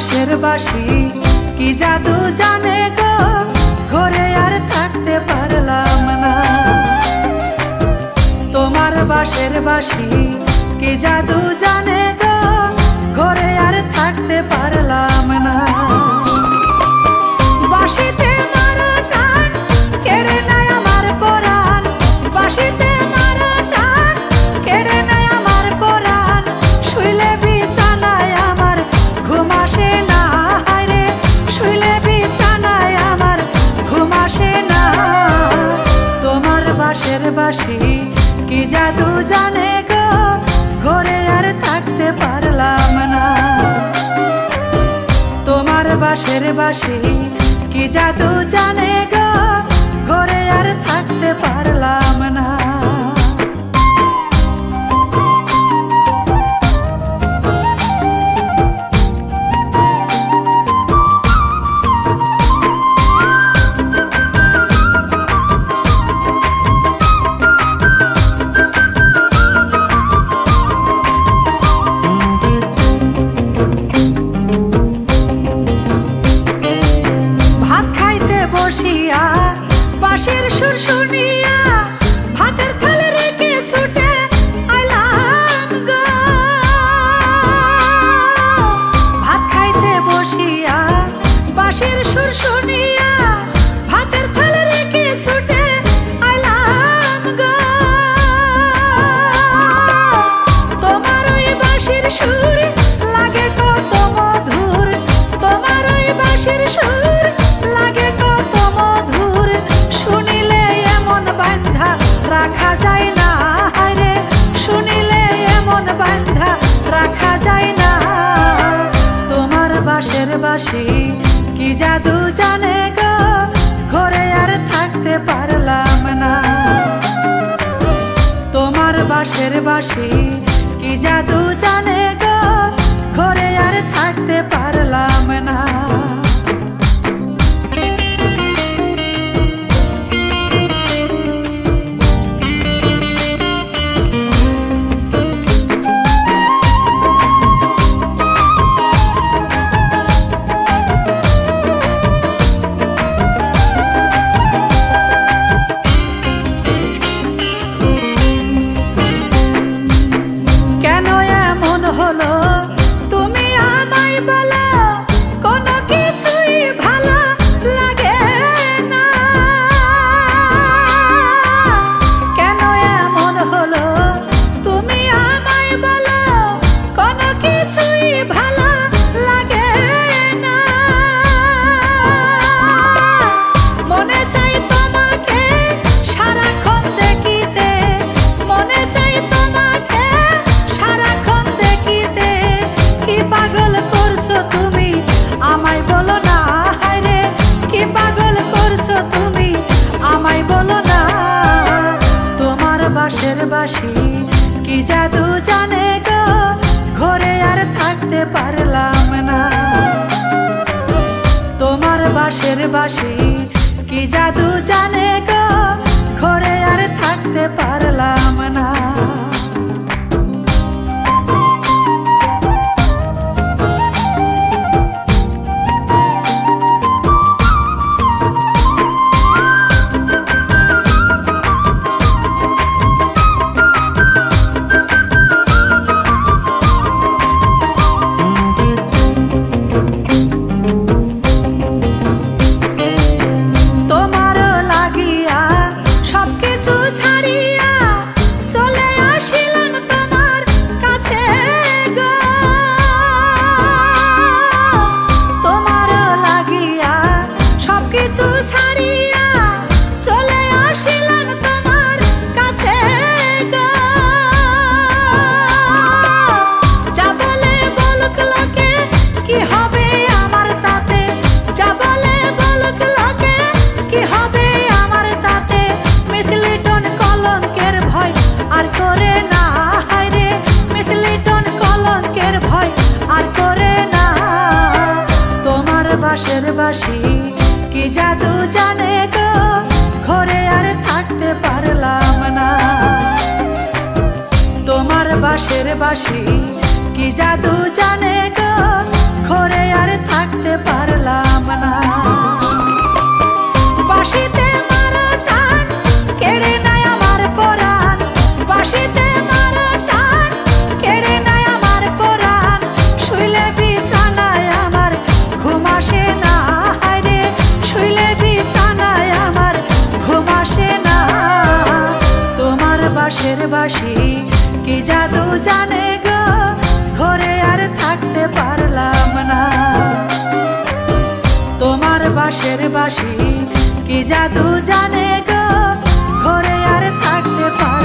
বাঁশের বাঁশি কি জাদু জানে গো, ঘরে আর থাকতে পারলাম না। তোমার বাঁশের বাঁশি কি জাদু জানে গো, ঘরে আর থাকতে পারলাম না। বাঁশিতে মারো টান কেড়ে নেয় আমার পরাণ, বাঁশিতে মারো টান কেড়ে নেয় আমার পরাণ। শুইলে বিছানায় আমার ঘুম আসে না, হায়রে শুইলে বিছানায় আমার ঘুম আসে না। তোমার বাঁশের বাঁশি কি জাদু জানে গো, ঘরে আর থাকতে পারলাম না। তোমার বাঁশের বাঁশি কি জাদু জানে গো, ঘরে আর থাকতে পারলাম না। বসিয়া বাঁশির সুর শুনিয়া ভাতের থালে রেখে ছুটে আইলাম গো। ভাত খাইতে বসিয়া বাঁশির সুর শুনিয়া ভাতের থালে রেখে ছুটে আইলাম গো। তোমার ওই বাঁশির সুর লাগে কত মধুর, তোমার ওই বাঁশির সুর লাগে কত মধুর। শুনিলে এমন বান্ধা রাখা যায় না, হায়রে শুনিলে এমন বান্ধা রাখা যায় না। তোমার বাঁশের বাঁশি কি জাদু জানে গো, ঘরে আর থাকতে পারলাম না। তোমার বাঁশের বাঁশি কি জাদু জানে গো, ঘরে আর থাকতে পারলাম না। বাঁশের বাঁশি কি জাদু জানে গো, ঘরে আর থাকতে পারলাম না। তোমার বাঁশের বাঁশি কি জাদু জানে গো, ঘরে আর থাকতে পারলাম না। বাঁশের বাঁশি কি জাদু জানে গো, ঘরে আর থাকতে পারলাম না। তোমার বাঁশের বাঁশি কি জাদু জানে গো, ঘরে আর থাকতে পারলাম না। বাঁশিতে মারো টান কেড়ে নেয় আমার পরাণ, বাঁশিতে মারো টান কেড়ে নেয় আমার পরাণ। শুইলে বিছানায় আমার ঘুম আসে না, হায়রে শুইলে বিছানায় আমার ঘুম আসে না। তোমার বাঁশের বাঁশি কি জাদু জানে গো, ঘরে আর থাকতে পারলাম না। তোমার বাঁশের বাঁশি কি জাদু জানে গো, ঘরে আর থাকতে পারলাম না।